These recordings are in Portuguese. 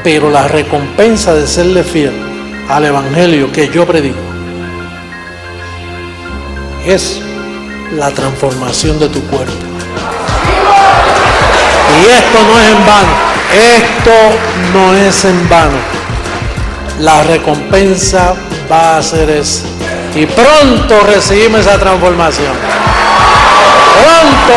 pero la recompensa de serle fiel al evangelio que yo predico es la transformación de tu cuerpo. Y esto no es en vano, esto no es en vano. La recompensa va a ser esa. Y pronto recibimos esa transformación. ¡Pronto!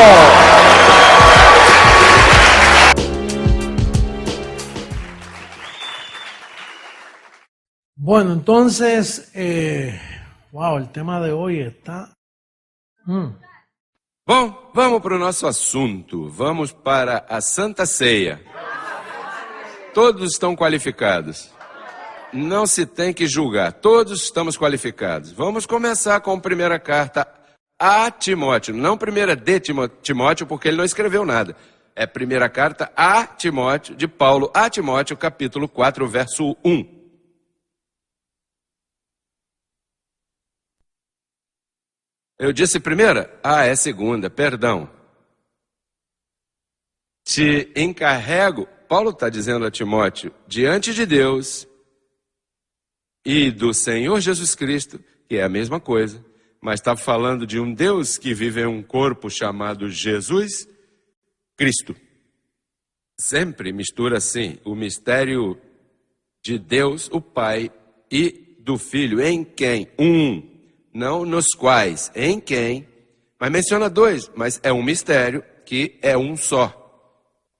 Bueno, entonces, wow, el tema de hoy está... Bom, vamos para o nosso assunto. Vamos para a Santa Ceia. Todos estão qualificados. Não se tem que julgar. Todos estamos qualificados. Vamos começar com a primeira carta a Timóteo. Não primeira de Timóteo, porque ele não escreveu nada. É primeira carta a Timóteo, de Paulo a Timóteo, capítulo 4, verso 1. Eu disse primeira? Ah, é segunda, perdão. Te encarrego, Paulo está dizendo a Timóteo, diante de Deus e do Senhor Jesus Cristo, que é a mesma coisa, mas está falando de um Deus que vive em um corpo chamado Jesus Cristo. Sempre mistura assim o mistério de Deus, o Pai, e do Filho, em quem? Não nos quais, em quem, mas menciona dois, mas é um mistério que é um só.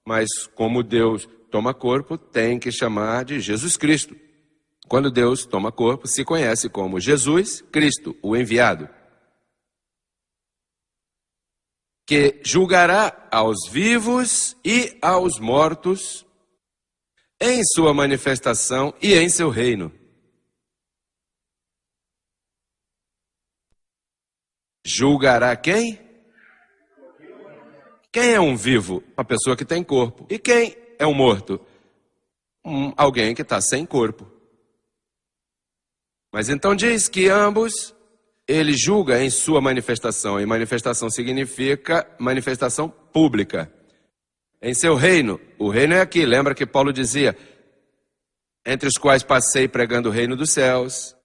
Mas como Deus toma corpo, tem que chamar de Jesus Cristo. Quando Deus toma corpo, se conhece como Jesus Cristo, o enviado. Que julgará aos vivos e aos mortos em sua manifestação e em seu reino. Julgará quem? Quem é um vivo? Uma pessoa que tem corpo. E quem é um morto? Alguém que está sem corpo. Mas então diz que ambos, ele julga em sua manifestação. E manifestação significa manifestação pública. Em seu reino. O reino é aqui. Lembra que Paulo dizia, entre os quais passei pregando o reino dos céus.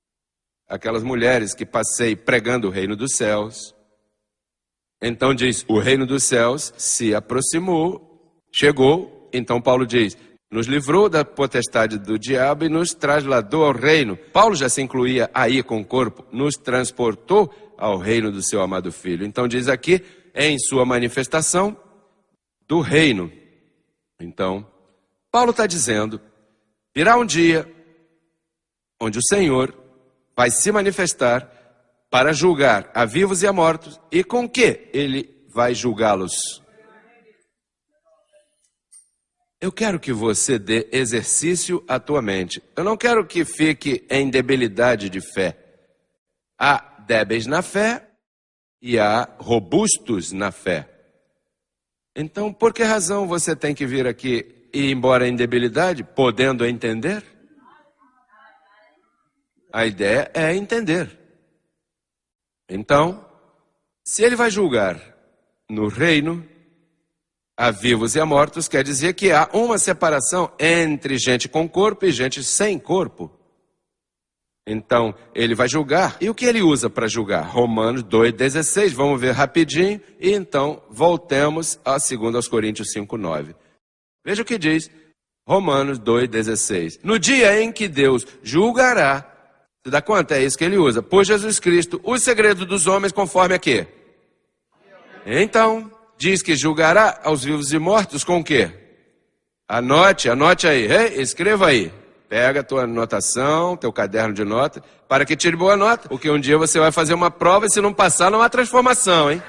Aquelas mulheres que passei pregando o reino dos céus. Então diz, o reino dos céus se aproximou, chegou. Então Paulo diz, nos livrou da potestade do diabo e nos trasladou ao reino. Paulo já se incluía aí com o corpo, nos transportou ao reino do seu amado Filho. Então diz aqui, em sua manifestação do reino. Então, Paulo está dizendo, virá um dia onde o Senhor vai se manifestar para julgar a vivos e a mortos. E com que ele vai julgá-los? Eu quero que você dê exercício à tua mente. Eu não quero que fique em debilidade de fé. Há débeis na fé e há robustos na fé. Então, por que razão você tem que vir aqui e ir embora em debilidade, podendo entender? A ideia é entender. Então, se ele vai julgar no reino a vivos e a mortos, quer dizer que há uma separação entre gente com corpo e gente sem corpo. Então, ele vai julgar. E o que ele usa para julgar? Romanos 2,16. Vamos ver rapidinho. E então, voltemos a 2 Coríntios 5,9. Veja o que diz Romanos 2,16. No dia em que Deus julgará, você dá conta? É isso que ele usa. Por Jesus Cristo, os segredos dos homens conforme a quê? Então, diz que julgará aos vivos e mortos com o quê? Anote aí. Escreva aí. Pega a tua anotação, teu caderno de nota, para que tire boa nota. Porque um dia você vai fazer uma prova e se não passar, não há transformação, hein?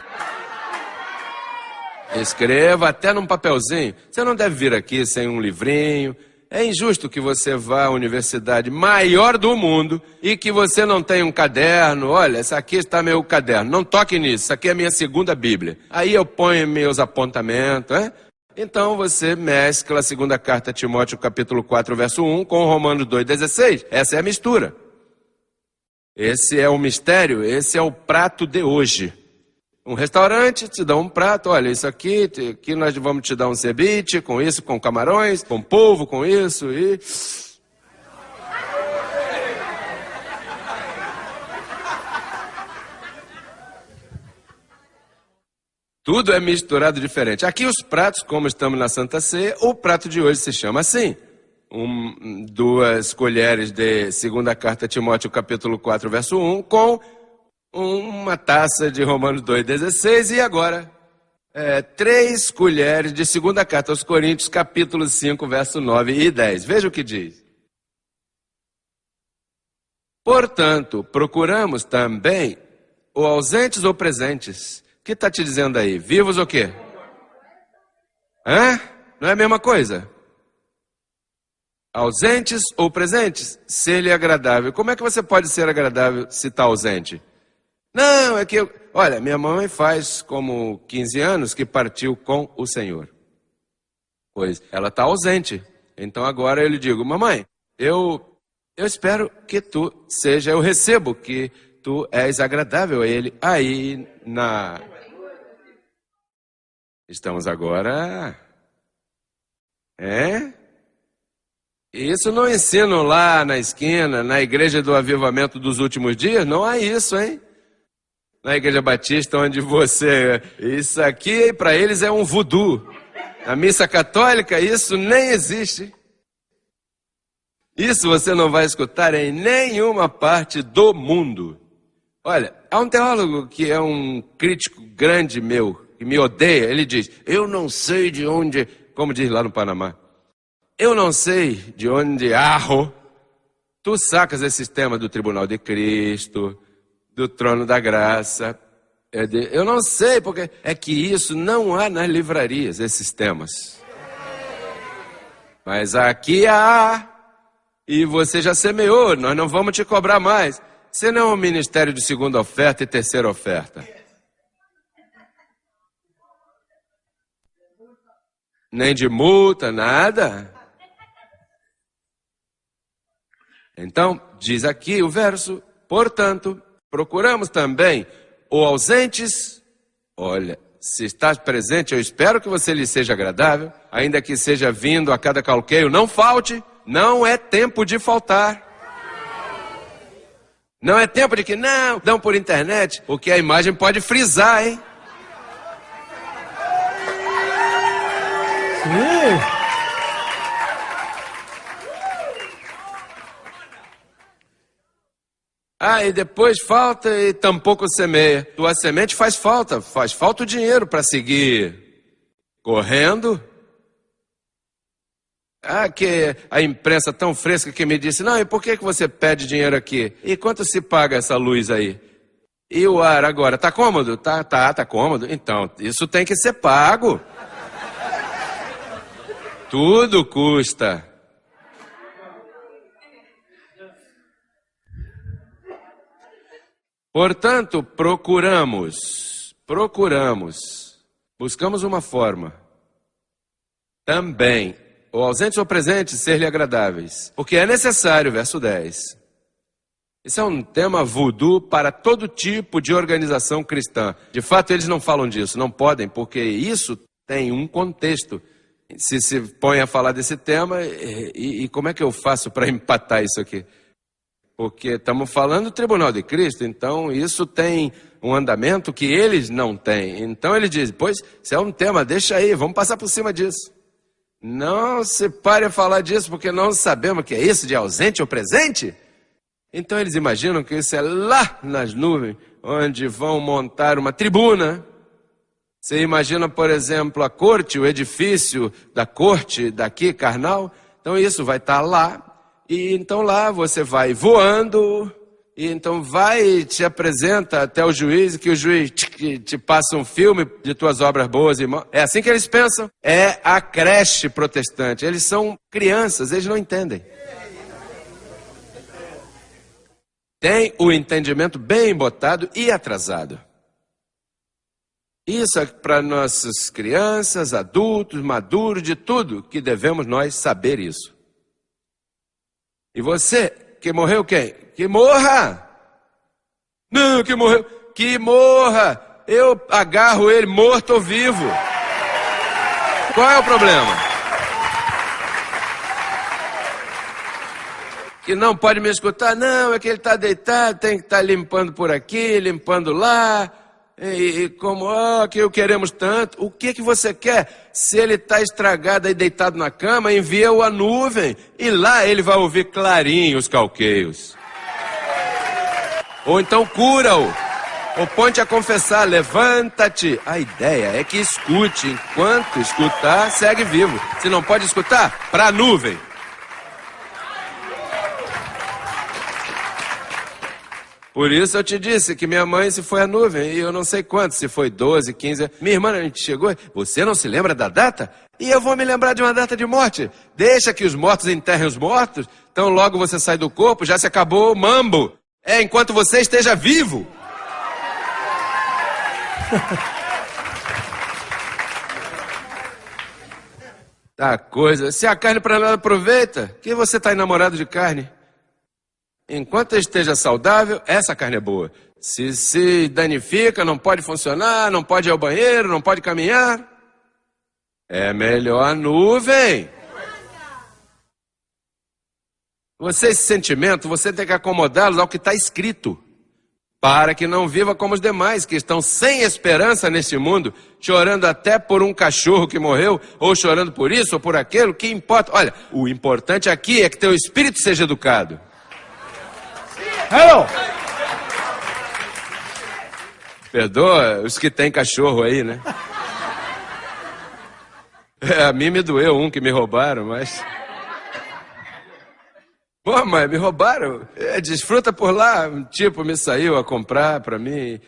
Escreva até num papelzinho. Você não deve vir aqui sem um livrinho. É injusto que você vá à universidade maior do mundo e que você não tenha um caderno. Olha, esse aqui está meu caderno. Não toque nisso, isso aqui é a minha segunda Bíblia. Aí eu ponho meus apontamentos, né? Então você mescla a segunda carta a Timóteo, capítulo 4, verso 1, com Romanos 2,16. Essa é a mistura. Esse é o mistério, esse é o prato de hoje. Um restaurante te dá um prato, olha, isso aqui nós vamos te dar um ceviche, com isso, com camarões, com polvo, com isso e... Tudo é misturado diferente. Aqui os pratos, como estamos na Santa Ceia, o prato de hoje se chama assim. 2 colheres de 2ª carta a Timóteo, capítulo 4, verso 1, com uma taça de Romanos 2,16 e agora 3 colheres de 2ª carta aos Coríntios, capítulo 5, verso 9 e 10. Veja o que diz. Portanto, procuramos também ou ausentes ou presentes. O que está te dizendo aí? Vivos ou quê? Hã? Não é a mesma coisa? Ausentes ou presentes? Ser-lhe agradável. Como é que você pode ser agradável se está ausente? Não, é que... Olha, minha mãe faz como 15 anos que partiu com o Senhor. Pois, ela está ausente. Então agora eu lhe digo, mamãe, eu espero que tu seja, eu recebo que tu és agradável a Ele. Aí, Estamos agora... Isso não ensinam lá na esquina, na igreja do avivamento dos últimos dias? Não há isso, hein? Na igreja batista, onde você... Isso aqui, para eles, é um voodoo. Na missa católica, isso nem existe. Isso você não vai escutar em nenhuma parte do mundo. Olha, há um teólogo que é um crítico grande meu, que me odeia. Ele diz, eu não sei de onde... Como diz lá no Panamá. Eu não sei de onde tu sacas esses temas do Tribunal de Cristo, do Trono da Graça. Eu não sei, porque é que isso não há nas livrarias, esses temas. Mas aqui há, e você já semeou, nós não vamos te cobrar mais. Você não é um ministério de 2ª oferta e 3ª oferta. Nem de multa, nada. Então, diz aqui o verso, portanto, procuramos também ou ausentes, olha, se estás presente, eu espero que você lhe seja agradável, ainda que seja vindo a cada calqueio, não falte, não é tempo de faltar. Não é tempo de que, não, dão por internet, porque a imagem pode frisar, hein? Sim. E depois falta e tampouco semeia. Tua semente faz falta o dinheiro para seguir correndo. Que a imprensa tão fresca que me disse, não, e por que você pede dinheiro aqui? E quanto se paga essa luz aí? E o ar agora, tá cômodo? Tá cômodo. Então, isso tem que ser pago. Tudo custa. Portanto, buscamos uma forma, também, ou ausentes ou presentes, ser-lhe agradáveis, porque é necessário, verso 10. Isso é um tema voodoo para todo tipo de organização cristã. De fato, eles não falam disso, não podem, porque isso tem um contexto. Se põe a falar desse tema, e como é que eu faço para empatar isso aqui? Porque estamos falando do Tribunal de Cristo, então isso tem um andamento que eles não têm. Então ele diz, pois, se é um tema, deixa aí, vamos passar por cima disso. Não se pare a falar disso, porque não sabemos o que é isso de ausente ou presente. Então eles imaginam que isso é lá nas nuvens, onde vão montar uma tribuna. Você imagina, por exemplo, a corte, o edifício da corte daqui, carnal. Então isso vai estar lá. E então lá você vai voando, e então vai e te apresenta até o juiz, que o juiz te passa um filme de tuas obras boas e mal. É assim que eles pensam. É a creche protestante. Eles são crianças, eles não entendem. Tem o entendimento bem botado e atrasado. Isso é para nossas crianças, adultos, maduros, de tudo que devemos nós saber isso. E você, que morreu quem? Que morra! Não, que morreu. Que morra! eu agarro ele morto ou vivo. Qual é o problema? Que não pode me escutar? Não, é que ele está deitado, tem que estar limpando por aqui, limpando lá. E como, que eu queremos tanto. O que você quer? Se ele está estragado aí deitado na cama, envia-o à nuvem. E lá ele vai ouvir clarinho os calqueios. Ou então cura-o. Ou põe-te a confessar, levanta-te. A ideia é que escute. Enquanto escutar, segue vivo. Se não pode escutar, para a nuvem. Por isso eu te disse que minha mãe se foi à nuvem, e eu não sei quanto, se foi 12, 15... Minha irmã, a gente chegou, você não se lembra da data? E eu vou me lembrar de uma data de morte. Deixa que os mortos enterrem os mortos, então logo você sai do corpo, já se acabou o mambo. É enquanto você esteja vivo. Tá coisa, se a carne para nada aproveita, que você está enamorado de carne? Enquanto esteja saudável, essa carne é boa. Se danifica, não pode funcionar, não pode ir ao banheiro, não pode caminhar, é melhor a nuvem. Esse sentimento, você tem que acomodá-los ao que está escrito, para que não viva como os demais, que estão sem esperança neste mundo, chorando até por um cachorro que morreu, ou chorando por isso ou por aquilo, que importa? Olha, o importante aqui é que teu espírito seja educado. Hello. Perdoa os que têm cachorro aí, né? A mim me doeu um que me roubaram, mas... Pô, mas me roubaram. Desfruta por lá. Um tipo me saiu a comprar pra mim.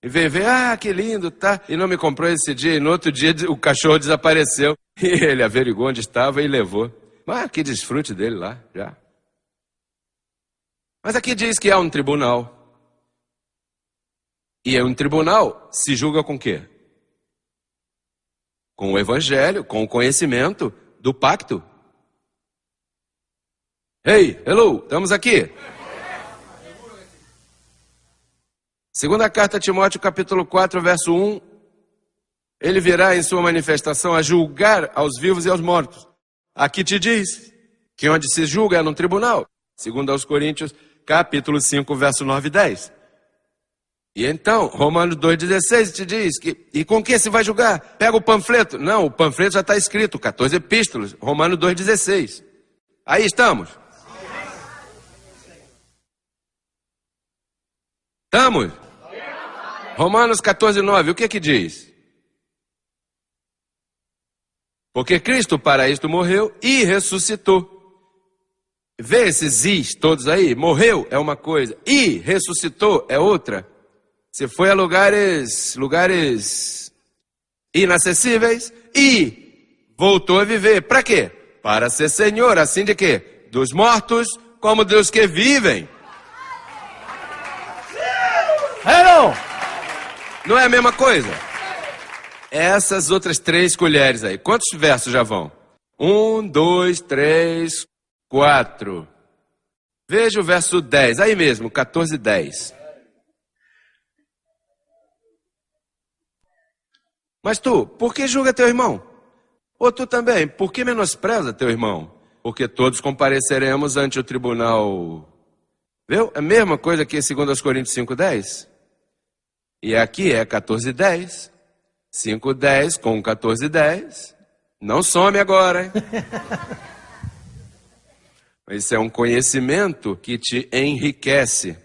E veio ver, que lindo, tá? E não me comprou esse dia. E no outro dia o cachorro desapareceu. E ele averigou onde estava e levou. Mas que desfrute dele lá, já. Mas aqui diz que há um tribunal. E um tribunal se julga com o quê? Com o evangelho, com o conhecimento do pacto. Hey, hello, estamos aqui. Segunda carta a Timóteo, capítulo 4, verso 1. Ele virá em sua manifestação a julgar aos vivos e aos mortos. Aqui te diz que onde se julga é num tribunal. Segundo aos Coríntios, capítulo 5, verso 9 e 10. E então, Romanos 2,16 te diz que, e com que se vai julgar? Pega o panfleto. Não, o panfleto já está escrito, 14 epístolas, Romanos 2,16. Aí estamos. Estamos? Romanos 14,9, o que diz? Porque Cristo para isto morreu e ressuscitou. Vê esses is todos aí? Morreu é uma coisa, e ressuscitou é outra. Você foi a lugares inacessíveis e voltou a viver. Para quê? Para ser Senhor, assim de quê? Dos mortos como dos que vivem. Hello. Não é a mesma coisa? Essas outras 3 colheres aí. Quantos versos já vão? 1, 2, 3, 4. Veja o verso 10. Aí mesmo, 14, 10. Mas tu, por que julga teu irmão? Ou tu também, por que menospreza teu irmão? Porque todos compareceremos ante o tribunal. Viu? É a mesma coisa que 2 Coríntios 5,10. E aqui é 14,10. 5,10 com 14,10. Não some agora, hein? Isso é um conhecimento que te enriquece.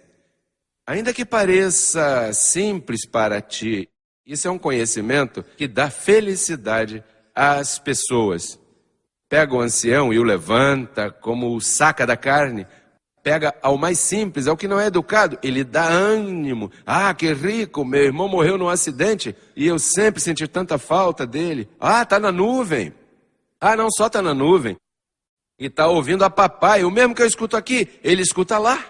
Ainda que pareça simples para ti, isso é um conhecimento que dá felicidade às pessoas. Pega o ancião e o levanta, como o saca da carne. Pega ao mais simples, ao que não é educado, ele dá ânimo. Que rico, meu irmão morreu num acidente e eu sempre senti tanta falta dele. Tá na nuvem. Não só tá na nuvem. E tá ouvindo a papai, o mesmo que eu escuto aqui, ele escuta lá.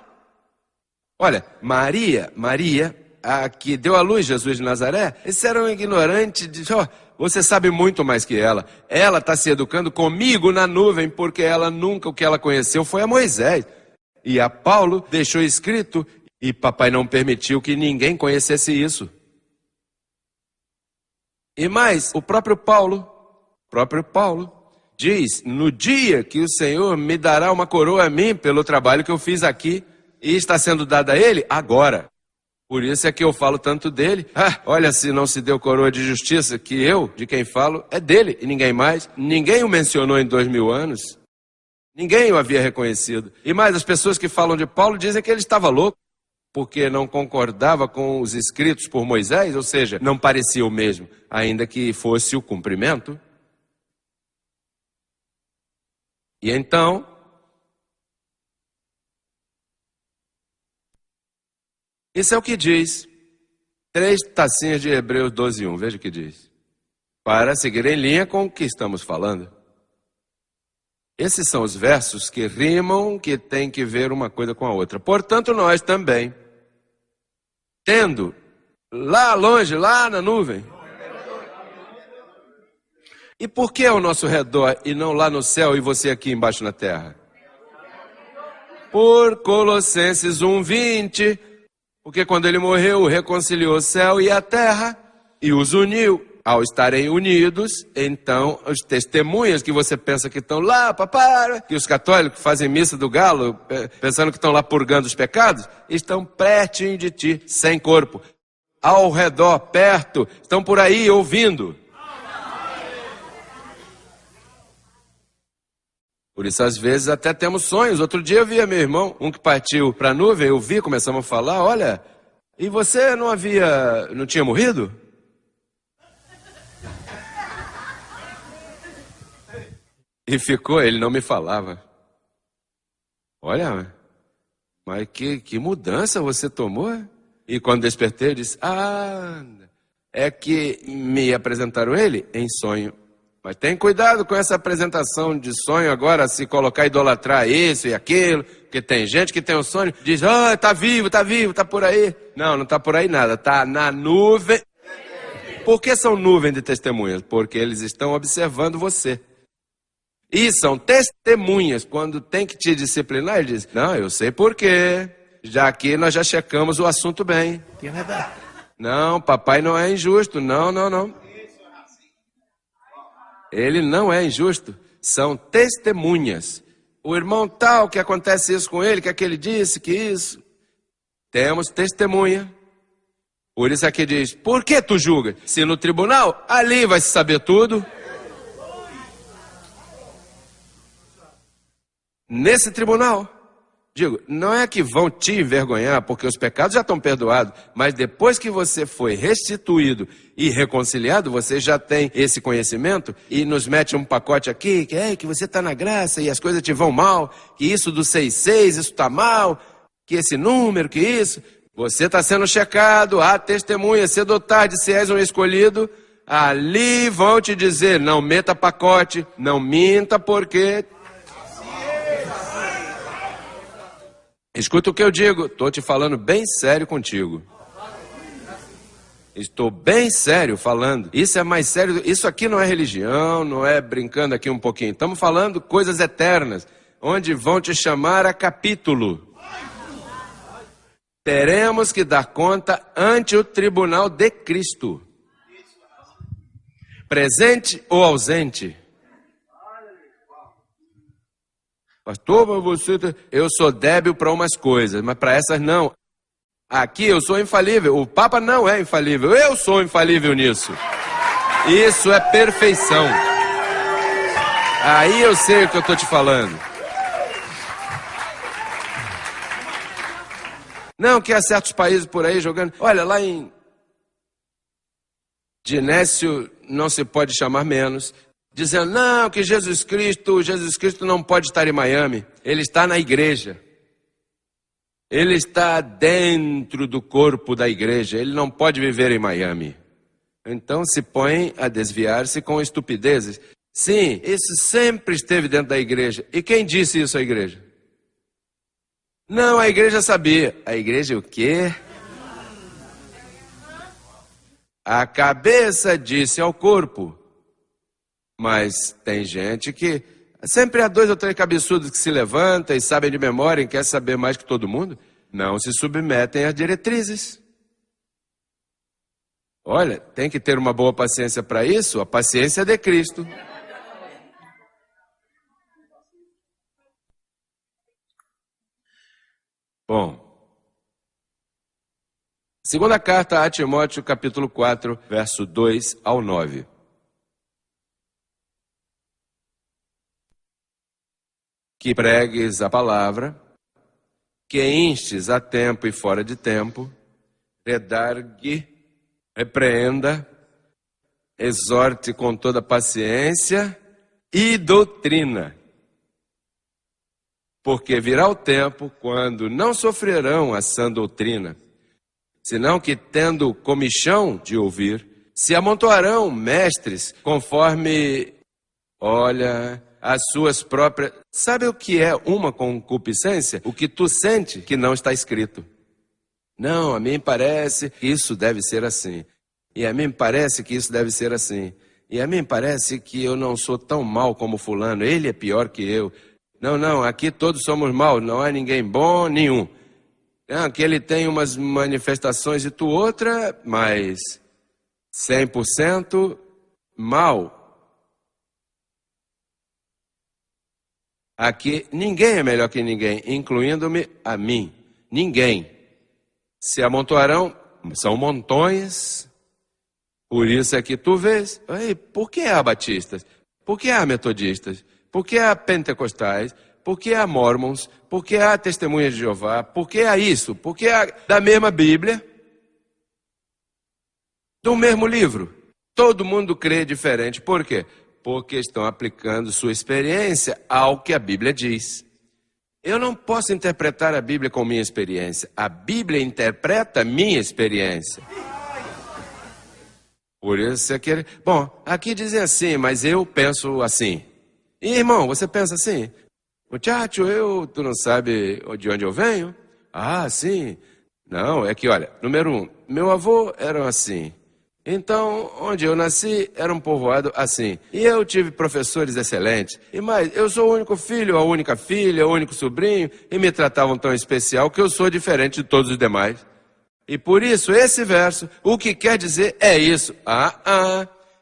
Olha, Maria, a que deu à luz Jesus de Nazaré, esse era um ignorante, você sabe muito mais que ela. Ela está se educando comigo na nuvem, porque ela nunca, o que ela conheceu foi a Moisés. E a Paulo deixou escrito, e papai não permitiu que ninguém conhecesse isso. E mais, o próprio Paulo diz, no dia que o Senhor me dará uma coroa a mim pelo trabalho que eu fiz aqui, e está sendo dada a ele agora. Por isso é que eu falo tanto dele. Olha, se não se deu coroa de justiça, que eu, de quem falo, é dele e ninguém mais. Ninguém o mencionou em 2000 anos. Ninguém o havia reconhecido. E mais, as pessoas que falam de Paulo dizem que ele estava louco, porque não concordava com os escritos por Moisés, ou seja, não parecia o mesmo, ainda que fosse o cumprimento. E então, isso é o que diz 3 tacinhas de Hebreus 12:1, veja o que diz. Para seguir em linha com o que estamos falando. Esses são os versos que rimam, que tem que ver uma coisa com a outra. Portanto, nós também, tendo lá longe, lá na nuvem. E por que ao nosso redor e não lá no céu e você aqui embaixo na terra? Por Colossenses 1:20, porque quando ele morreu, reconciliou o céu e a terra e os uniu. Ao estarem unidos, então, os testemunhas que você pensa que estão lá, papai, que os católicos fazem missa do galo, pensando que estão lá purgando os pecados, estão pertinho de ti, sem corpo. Ao redor, perto, estão por aí ouvindo. Por isso, às vezes, até temos sonhos. Outro dia eu via meu irmão, um que partiu para a nuvem, eu vi, começamos a falar, olha, e você não tinha morrido? E ficou, ele não me falava. Olha, mas que mudança você tomou? E quando despertei, eu disse, é que me apresentaram ele em sonho. Mas tem cuidado com essa apresentação de sonho agora, se colocar idolatrar isso e aquilo, porque tem gente que tem um sonho, diz, tá vivo, tá por aí. Não tá por aí nada, tá na nuvem. Por que são nuvem de testemunhas? Porque eles estão observando você. E são testemunhas, quando tem que te disciplinar, ele diz, não, eu sei por quê, já aqui nós já checamos o assunto bem. Não, papai não é injusto, não. Ele não é injusto, são testemunhas. O irmão tal, que acontece isso com ele, que aquele disse, que isso. Temos testemunha. Por isso aqui diz, por que tu julga? Se no tribunal, ali vai se saber tudo. Nesse tribunal, digo, não é que vão te envergonhar, porque os pecados já estão perdoados, mas depois que você foi restituído e reconciliado, você já tem esse conhecimento e nos mete um pacote aqui, que você está na graça e as coisas te vão mal, que isso do 6,6, isso está mal, que esse número, que isso, você está sendo checado, há testemunha, cedo ou tarde, se és um escolhido, ali vão te dizer, não meta pacote, não minta, porque... Escuta o que eu digo, estou te falando bem sério contigo. Estou bem sério falando. Isso é mais sério, isso aqui não é religião, não é brincando aqui um pouquinho. Estamos falando coisas eternas, onde vão te chamar a capítulo. Teremos que dar conta ante o tribunal de Cristo. Presente ou ausente? Pastor, mas eu sou débil para umas coisas, mas para essas não. Aqui eu sou infalível, o Papa não é infalível, eu sou infalível nisso. Isso é perfeição. Aí eu sei o que eu estou te falando. Não, que há certos países por aí jogando. Olha, lá em Dinécio não se pode chamar menos. Dizendo, não, que Jesus Cristo não pode estar em Miami. Ele está na igreja. Ele está dentro do corpo da igreja. Ele não pode viver em Miami. Então se põe a desviar-se com estupidezes. Sim, isso sempre esteve dentro da igreja. E quem disse isso à igreja? Não, a igreja sabia. A igreja o quê? A cabeça disse ao corpo. Mas tem gente que... Sempre há 2 ou 3 cabeçudos que se levantam e sabem de memória e querem saber mais que todo mundo. Não se submetem às diretrizes. Olha, tem que ter uma boa paciência para isso, a paciência de Cristo. Bom, segunda carta a Timóteo, capítulo 4, verso 2 ao 9. Que pregues a palavra, que instes a tempo e fora de tempo, redargue, repreenda, exorte com toda paciência e doutrina. Porque virá o tempo quando não sofrerão a sã doutrina, senão que, tendo comichão de ouvir, se amontoarão mestres conforme, as suas próprias... Sabe o que é uma concupiscência? O que tu sente que não está escrito. Não, a mim parece que isso deve ser assim. E a mim parece que isso deve ser assim. E a mim parece que eu não sou tão mal como fulano, ele é pior que eu. Não, aqui todos somos maus, não há ninguém bom, nenhum. Não, que ele tem umas manifestações e tu outra, mas 100% mal. Aqui ninguém é melhor que ninguém, incluindo-me a mim. Ninguém. Se amontoarão, são montões. Por isso é que tu vês. Por que há batistas? Por que há metodistas? Por que há pentecostais? Por que há mormons? Por que há testemunhas de Jeová? Por que há isso? Por que há da mesma Bíblia? Do mesmo livro. Todo mundo crê diferente. Por quê? Porque estão aplicando sua experiência ao que a Bíblia diz. Eu não posso interpretar a Bíblia com minha experiência. A Bíblia interpreta minha experiência. Por isso é que... Bom, aqui dizem assim, mas eu penso assim. E, irmão, você pensa assim? Muchacho, tu não sabe de onde eu venho? Ah, sim. Não, é que, olha, número 1, meu avô era assim. Então, onde eu nasci, era um povoado assim. E eu tive professores excelentes. E mais, eu sou o único filho, a única filha, o único sobrinho, e me tratavam tão especial que eu sou diferente de todos os demais. E por isso, esse verso, o que quer dizer é isso.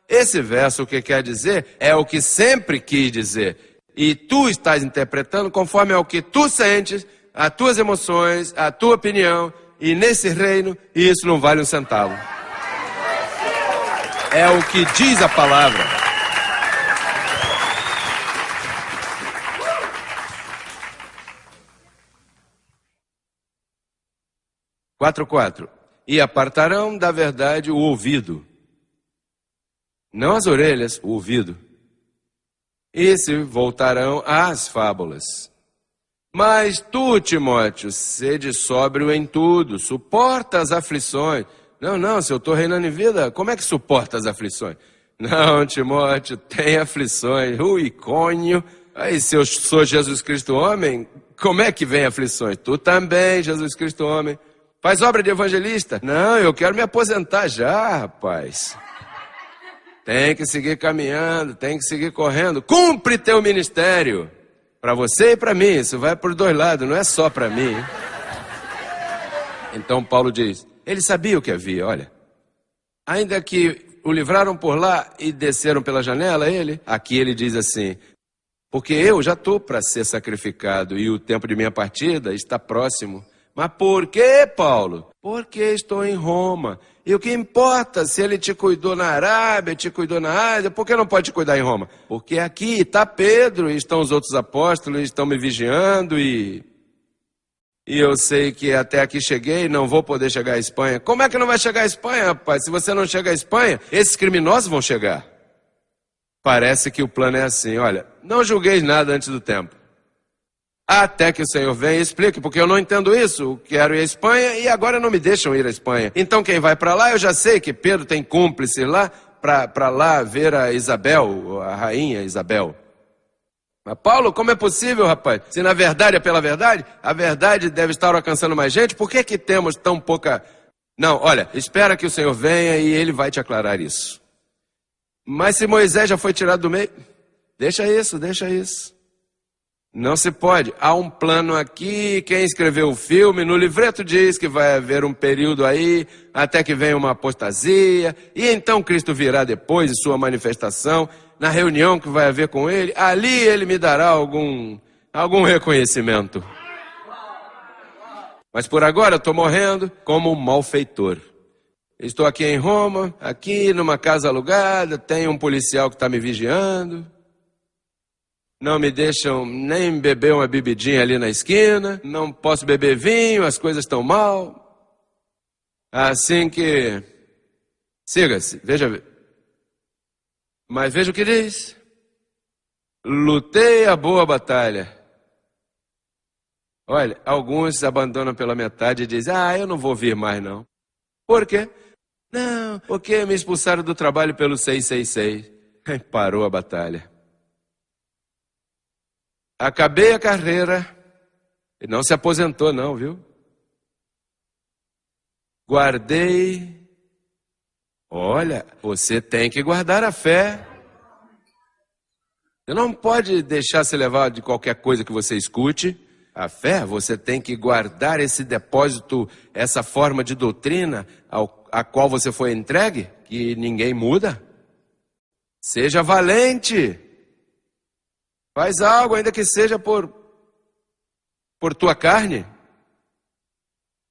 Esse verso, o que quer dizer é o que sempre quis dizer. E tu estás interpretando conforme ao que tu sentes, as tuas emoções, a tua opinião. E nesse reino, isso não vale um centavo. É o que diz a palavra. (4.4) E apartarão da verdade o ouvido. Não as orelhas, o ouvido. E se voltarão às fábulas. Mas tu, Timóteo, sede sóbrio em tudo, suporta as aflições. Não, se eu estou reinando em vida, como é que suporta as aflições? Não, Timóteo, tem aflições. Icônio. Aí, se eu sou Jesus Cristo homem, como é que vem aflições? Tu também, Jesus Cristo homem. Faz obra de evangelista? Não, eu quero me aposentar já, rapaz. Tem que seguir caminhando, tem que seguir correndo. Cumpre teu ministério. Para você e para mim, isso vai por dois lados, não é só para mim. Então Paulo diz, ele sabia o que havia, olha. Ainda que o livraram por lá e desceram pela janela, aqui ele diz assim, porque eu já estou para ser sacrificado e o tempo de minha partida está próximo. Mas por que, Paulo? Porque estou em Roma. E o que importa se ele te cuidou na Arábia, te cuidou na Ásia, por que não pode te cuidar em Roma? Porque aqui está Pedro e estão os outros apóstolos, estão me vigiando e eu sei que até aqui cheguei e não vou poder chegar à Espanha. Como é que não vai chegar à Espanha, rapaz? Se você não chega à Espanha, esses criminosos vão chegar. Parece que o plano é assim, olha, não julgueis nada antes do tempo. Até que o Senhor venha e explique, porque eu não entendo isso. Eu quero ir à Espanha e agora não me deixam ir à Espanha. Então quem vai para lá, eu já sei que Pedro tem cúmplice lá, para lá ver a Isabel, a rainha Isabel. Mas Paulo, como é possível, rapaz? Se na verdade é pela verdade, a verdade deve estar alcançando mais gente, por que temos tão pouca... Não, olha, espera que o Senhor venha e ele vai te aclarar isso. Mas se Moisés já foi tirado do meio, deixa isso. Não se pode. Há um plano aqui, quem escreveu o filme, no livreto diz que vai haver um período aí, até que venha uma apostasia, e então Cristo virá depois de sua manifestação, na reunião que vai haver com ele, ali ele me dará algum reconhecimento. Mas por agora eu estou morrendo como um malfeitor. Estou aqui em Roma, aqui numa casa alugada, tem um policial que está me vigiando. Não me deixam nem beber uma bebidinha ali na esquina. Não posso beber vinho, as coisas estão mal. Assim que... Siga-se, veja. Mas veja o que diz. Lutei a boa batalha. Olha, alguns abandonam pela metade e dizem, eu não vou vir mais não. Por quê? Não, porque me expulsaram do trabalho pelo 666. Parou a batalha. Acabei a carreira, e não se aposentou não, viu? Guardei. Olha, você tem que guardar a fé. Você não pode deixar se levar de qualquer coisa que você escute. A fé, você tem que guardar esse depósito, essa forma de doutrina a qual você foi entregue, que ninguém muda. Seja valente. Faz algo, ainda que seja por tua carne.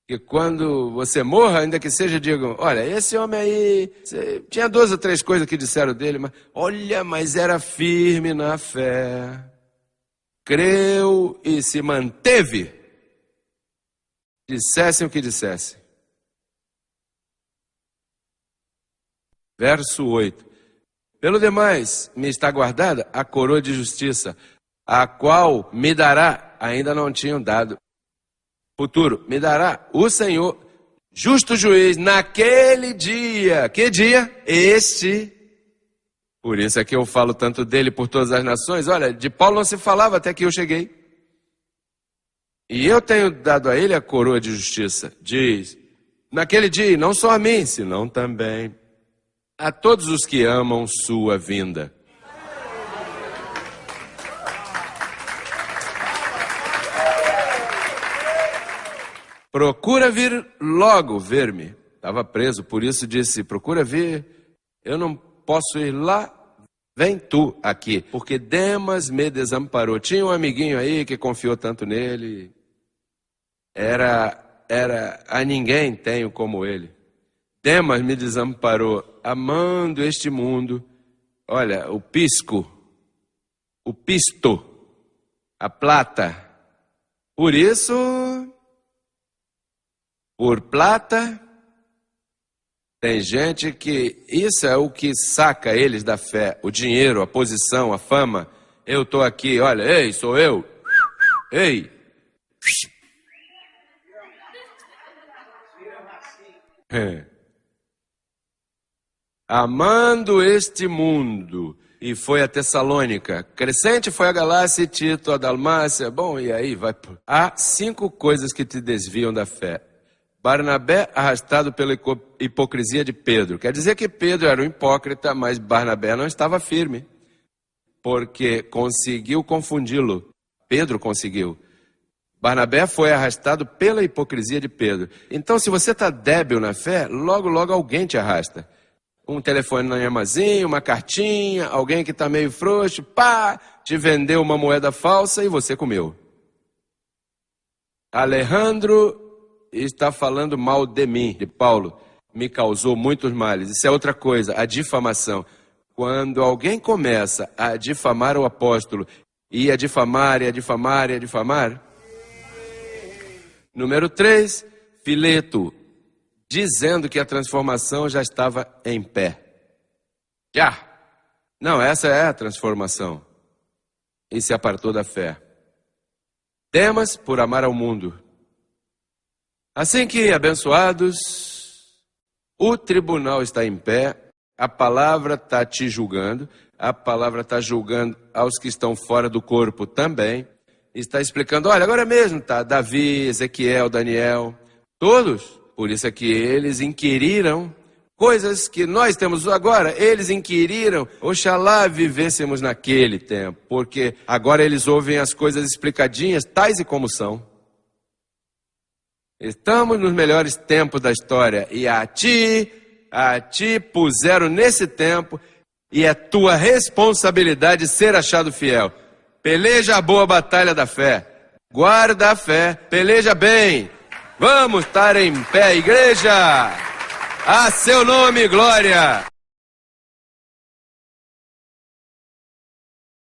Que quando você morra, ainda que seja, digam, olha, esse homem aí, tinha 2 ou 3 coisas que disseram dele, mas olha, mas era firme na fé. Creu e se manteve. Dissessem o que dissessem. Verso 8. Pelo demais, me está guardada a coroa de justiça, a qual me dará, ainda não tinham dado. Futuro, me dará o Senhor, justo juiz, naquele dia. Que dia? Este. Por isso é que eu falo tanto dele por todas as nações. Olha, de Paulo não se falava até que eu cheguei. E eu tenho dado a ele a coroa de justiça. Diz, naquele dia, não só a mim, senão também a todos os que amam sua vinda. Procura vir logo ver-me. Estava preso, por isso disse, procura vir. Eu não posso ir lá, vem tu aqui. Porque Demas me desamparou. Tinha um amiguinho aí que confiou tanto nele. A ninguém tenho como ele. Demas me desamparou, amando este mundo. Olha, o pisco, o pisto, a plata. Por isso, por plata, tem gente que isso é o que saca eles da fé. O dinheiro, a posição, a fama. Eu estou aqui, olha, ei, sou eu. Ei. Amando este mundo, e foi a Tessalônica. Crescente foi a Galácia e Tito, a Dalmácia. Bom, e aí vai. Há 5 coisas que te desviam da fé. Barnabé arrastado pela hipocrisia de Pedro. Quer dizer que Pedro era um hipócrita, mas Barnabé não estava firme. Porque conseguiu confundi-lo. Pedro conseguiu. Barnabé foi arrastado pela hipocrisia de Pedro. Então, se você está débil na fé, logo, logo alguém te arrasta. Um telefonemazinho, uma cartinha, alguém que está meio frouxo, pá, te vendeu uma moeda falsa e você comeu. Alejandro está falando mal de mim, de Paulo, me causou muitos males. Isso é outra coisa, a difamação. Quando alguém começa a difamar o apóstolo, e a difamar, e a difamar, e a difamar. Número 3, Fileto, dizendo que a transformação já estava em pé. Já! Não, essa é a transformação. E se apartou da fé. Demas, por amar ao mundo. Assim que, abençoados, o tribunal está em pé, a palavra está te julgando, a palavra está julgando aos que estão fora do corpo também, está explicando, olha, agora mesmo tá Davi, Ezequiel, Daniel, todos, por isso é que eles inquiriram Coisas que nós temos agora, eles inquiriram, oxalá vivêssemos naquele tempo, porque agora eles ouvem as coisas explicadinhas, tais e como são. Estamos nos melhores tempos da história, e a ti puseram nesse tempo, e é tua responsabilidade ser achado fiel. Peleja a boa batalha da fé, guarda a fé, peleja bem. Vamos estar em pé, igreja! A seu nome, glória!